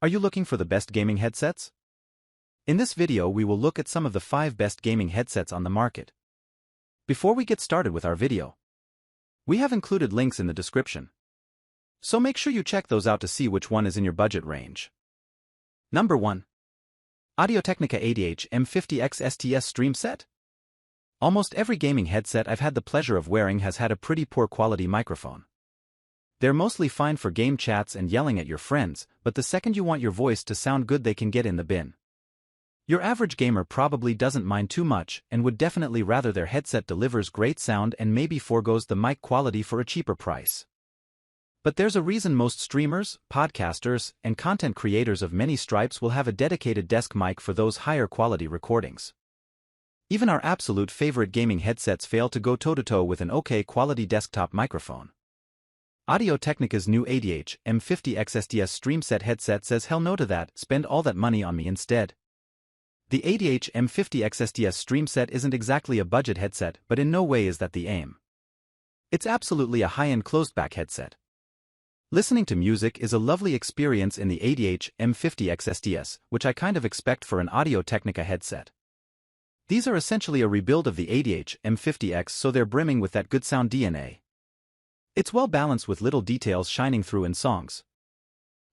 Are you looking for the best gaming headsets? In this video we will look at some of the 5 best gaming headsets on the market. Before we get started with our video, we have included links in the description, so make sure you check those out to see which one is in your budget range. Number 1. Audio-Technica ADH M50X STS Stream Set. Almost every gaming headset I've had the pleasure of wearing has had a pretty poor quality microphone. They're mostly fine for game chats and yelling at your friends, but the second you want your voice to sound good they can get in the bin. Your average gamer probably doesn't mind too much and would definitely rather their headset delivers great sound and maybe forgoes the mic quality for a cheaper price. But there's a reason most streamers, podcasters, and content creators of many stripes will have a dedicated desk mic for those higher quality recordings. Even our absolute favorite gaming headsets fail to go toe-to-toe with an okay quality desktop microphone. Audio-Technica's new ADH M50X STS Stream Set headset says hell no to that, spend all that money on me instead. The ADH M50X STS Stream Set isn't exactly a budget headset, but in no way is that the aim. It's absolutely a high-end closed-back headset. Listening to music is a lovely experience in the ADH M50X STS, which I kind of expect for an Audio-Technica headset. These are essentially a rebuild of the ADH M50X, so they're brimming with that good sound DNA. It's well balanced with little details shining through in songs.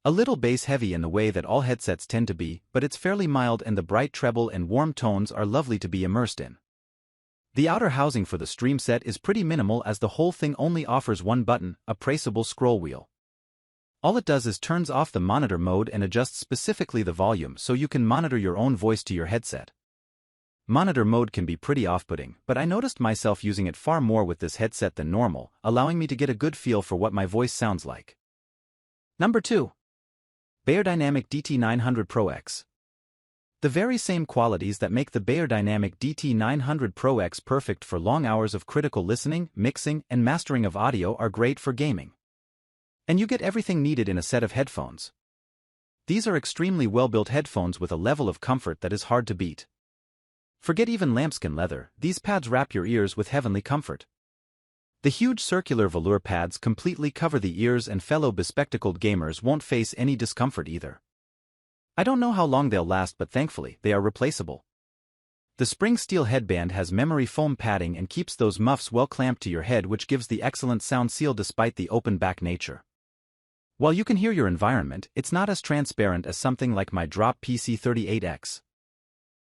A little bass heavy in the way that all headsets tend to be, but it's fairly mild and the bright treble and warm tones are lovely to be immersed in. The outer housing for the stream set is pretty minimal as the whole thing only offers one button, a pressable scroll wheel. All it does is turns off the monitor mode and adjusts specifically the volume so you can monitor your own voice to your headset. Monitor mode can be pretty off-putting, but I noticed myself using it far more with this headset than normal, allowing me to get a good feel for what my voice sounds like. Number 2. Beyerdynamic DT900 Pro X. The very same qualities that make the Beyerdynamic DT900 Pro X perfect for long hours of critical listening, mixing, and mastering of audio are great for gaming. And you get everything needed in a set of headphones. These are extremely well-built headphones with a level of comfort that is hard to beat. Forget even lambskin leather, these pads wrap your ears with heavenly comfort. The huge circular velour pads completely cover the ears and fellow bespectacled gamers won't face any discomfort either. I don't know how long they'll last, but thankfully, they are replaceable. The spring steel headband has memory foam padding and keeps those muffs well clamped to your head, which gives the excellent sound seal despite the open back nature. While you can hear your environment, it's not as transparent as something like my Drop PC38X.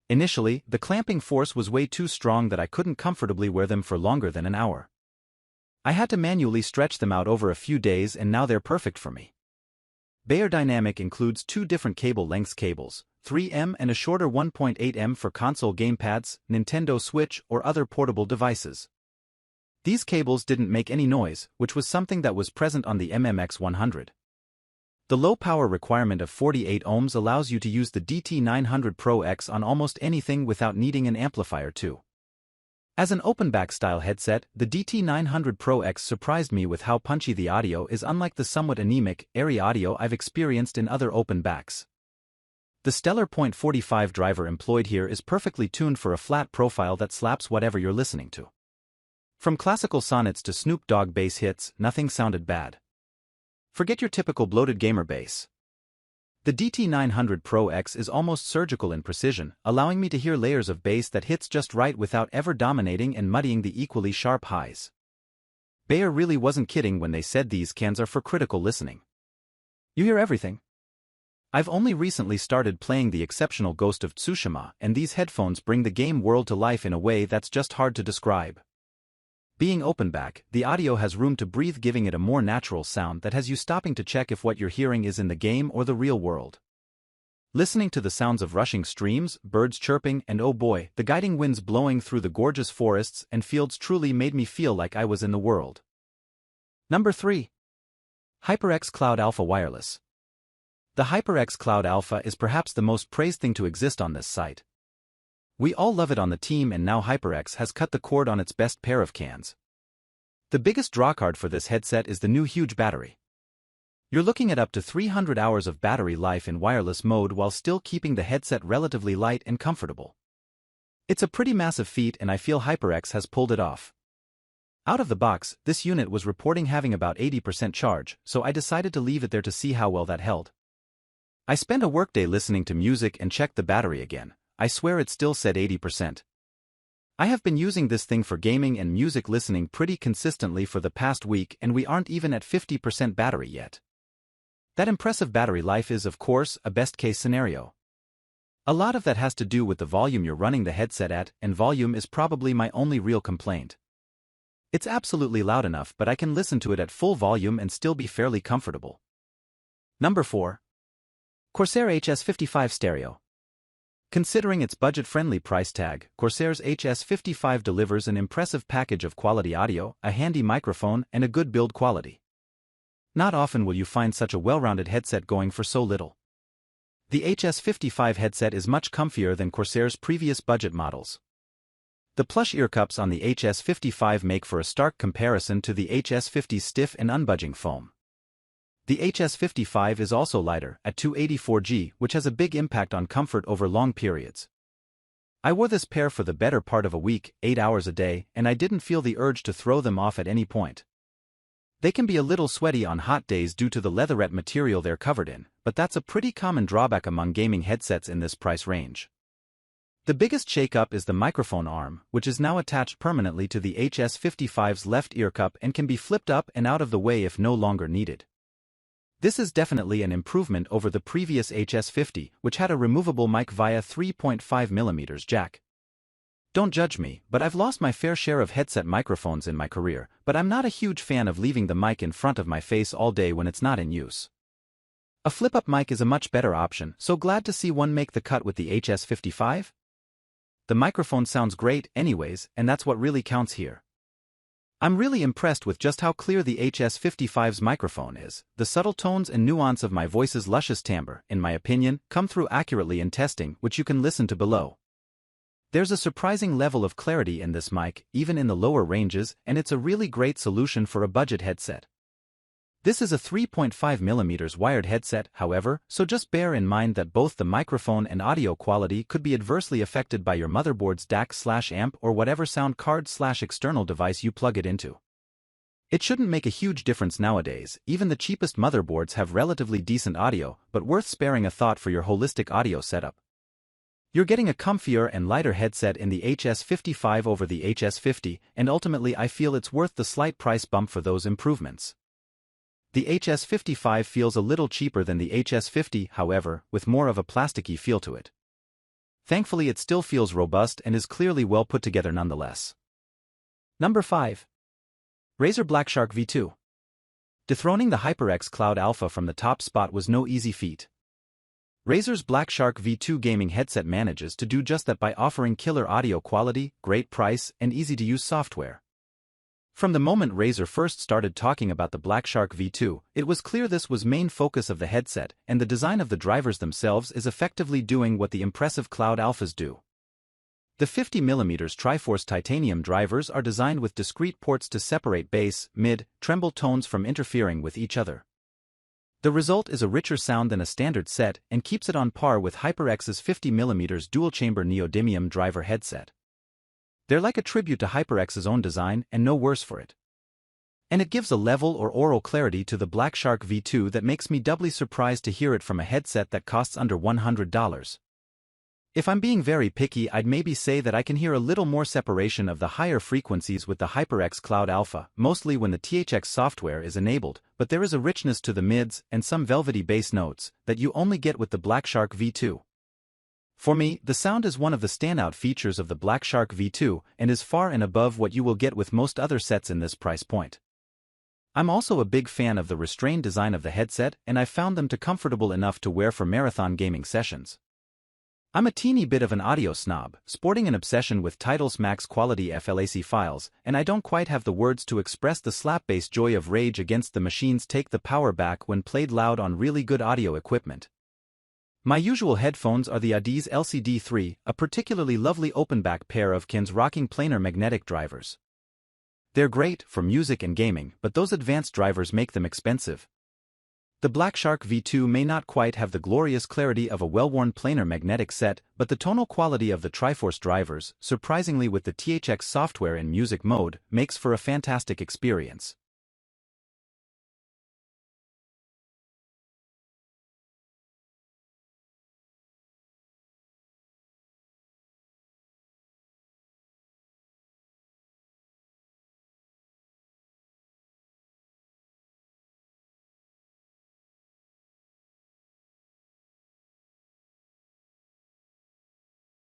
Initially, the clamping force was way too strong that I couldn't comfortably wear them for longer than an hour. I had to manually stretch them out over a few days and now they're perfect for me. Beyerdynamic includes 2 different cable lengths cables, 3M and a shorter 1.8M for console gamepads, Nintendo Switch, or other portable devices. These cables didn't make any noise, which was something that was present on the MMX100. The low power requirement of 48 ohms allows you to use the DT900 Pro X on almost anything without needing an amplifier too. As an open-back style headset, the DT900 Pro X surprised me with how punchy the audio is, unlike the somewhat anemic, airy audio I've experienced in other open backs. The stellar .45 driver employed here is perfectly tuned for a flat profile that slaps whatever you're listening to. From classical sonnets to Snoop Dogg bass hits, nothing sounded bad. Forget your typical bloated gamer bass. The DT900 Pro X is almost surgical in precision, allowing me to hear layers of bass that hits just right without ever dominating and muddying the equally sharp highs. Beyer really wasn't kidding when they said these cans are for critical listening. You hear everything. I've only recently started playing the exceptional Ghost of Tsushima, and these headphones bring the game world to life in a way that's just hard to describe. Being open-back, the audio has room to breathe, giving it a more natural sound that has you stopping to check if what you're hearing is in the game or the real world. Listening to the sounds of rushing streams, birds chirping, and oh boy, the guiding winds blowing through the gorgeous forests and fields truly made me feel like I was in the world. Number 3. HyperX Cloud Alpha Wireless. The HyperX Cloud Alpha is perhaps the most praised thing to exist on this site. We all love it on the team, and now HyperX has cut the cord on its best pair of cans. The biggest drawcard for this headset is the new huge battery. You're looking at up to 300 hours of battery life in wireless mode while still keeping the headset relatively light and comfortable. It's a pretty massive feat, and I feel HyperX has pulled it off. Out of the box, this unit was reporting having about 80% charge, so I decided to leave it there to see how well that held. I spent a workday listening to music and checked the battery again. I swear it still said 80%. I have been using this thing for gaming and music listening pretty consistently for the past week, and we aren't even at 50% battery yet. That impressive battery life is, of course, a best-case scenario. A lot of that has to do with the volume you're running the headset at, and volume is probably my only real complaint. It's absolutely loud enough, but I can listen to it at full volume and still be fairly comfortable. Number 4. Corsair HS55 Stereo. Considering its budget-friendly price tag, Corsair's HS55 delivers an impressive package of quality audio, a handy microphone, and a good build quality. Not often will you find such a well-rounded headset going for so little. The HS55 headset is much comfier than Corsair's previous budget models. The plush ear cups on the HS55 make for a stark comparison to the HS50's stiff and unbudging foam. The HS55 is also lighter, at 284g, which has a big impact on comfort over long periods. I wore this pair for the better part of a week, 8 hours a day, and I didn't feel the urge to throw them off at any point. They can be a little sweaty on hot days due to the leatherette material they're covered in, but that's a pretty common drawback among gaming headsets in this price range. The biggest shake-up is the microphone arm, which is now attached permanently to the HS55's left ear cup and can be flipped up and out of the way if no longer needed. This is definitely an improvement over the previous HS50, which had a removable mic via 3.5mm jack. Don't judge me, but I've lost my fair share of headset microphones in my career, but I'm not a huge fan of leaving the mic in front of my face all day when it's not in use. A flip-up mic is a much better option, so glad to see one make the cut with the HS55. The microphone sounds great anyways, and that's what really counts here. I'm really impressed with just how clear the HS55's microphone is. The subtle tones and nuance of my voice's luscious timbre, in my opinion, come through accurately in testing, which you can listen to below. There's a surprising level of clarity in this mic, even in the lower ranges, and it's a really great solution for a budget headset. This is a 3.5mm wired headset, however, so just bear in mind that both the microphone and audio quality could be adversely affected by your motherboard's DAC/amp or whatever sound card/external device you plug it into. It shouldn't make a huge difference nowadays. Even the cheapest motherboards have relatively decent audio, but worth sparing a thought for your holistic audio setup. You're getting a comfier and lighter headset in the HS55 over the HS50, and ultimately I feel it's worth the slight price bump for those improvements. The HS55 feels a little cheaper than the HS50, however, with more of a plasticky feel to it. Thankfully it still feels robust and is clearly well put together nonetheless. Number 5. Razer Blackshark V2. Dethroning the HyperX Cloud Alpha from the top spot was no easy feat. Razer's Blackshark V2 gaming headset manages to do just that by offering killer audio quality, great price, and easy-to-use software. From the moment Razer first started talking about the Blackshark V2, it was clear this was main focus of the headset, and the design of the drivers themselves is effectively doing what the impressive Cloud Alphas do. The 50mm Triforce titanium drivers are designed with discrete ports to separate bass, mid, treble tones from interfering with each other. The result is a richer sound than a standard set and keeps it on par with HyperX's 50mm dual-chamber neodymium driver headset. They're like a tribute to HyperX's own design and no worse for it. And it gives a level or aural clarity to the Blackshark V2 that makes me doubly surprised to hear it from a headset that costs under $100. If I'm being very picky, I'd maybe say that I can hear a little more separation of the higher frequencies with the HyperX Cloud Alpha, mostly when the THX software is enabled, but there is a richness to the mids and some velvety bass notes that you only get with the Blackshark V2. For me, the sound is one of the standout features of the Blackshark V2 and is far and above what you will get with most other sets in this price point. I'm also a big fan of the restrained design of the headset, and I've found them comfortable enough to wear for marathon gaming sessions. I'm a teeny bit of an audio snob, sporting an obsession with Tidal's max quality FLAC files, and I don't quite have the words to express the slap-bass joy of Rage Against the Machine's Take the Power Back when played loud on really good audio equipment. My usual headphones are the Audi's LCD3, a particularly lovely open-back pair of Kin's rocking planar magnetic drivers. They're great for music and gaming, but those advanced drivers make them expensive. The Blackshark V2 may not quite have the glorious clarity of a well-worn planar magnetic set, but the tonal quality of the Triforce drivers, surprisingly with the THX software in music mode, makes for a fantastic experience.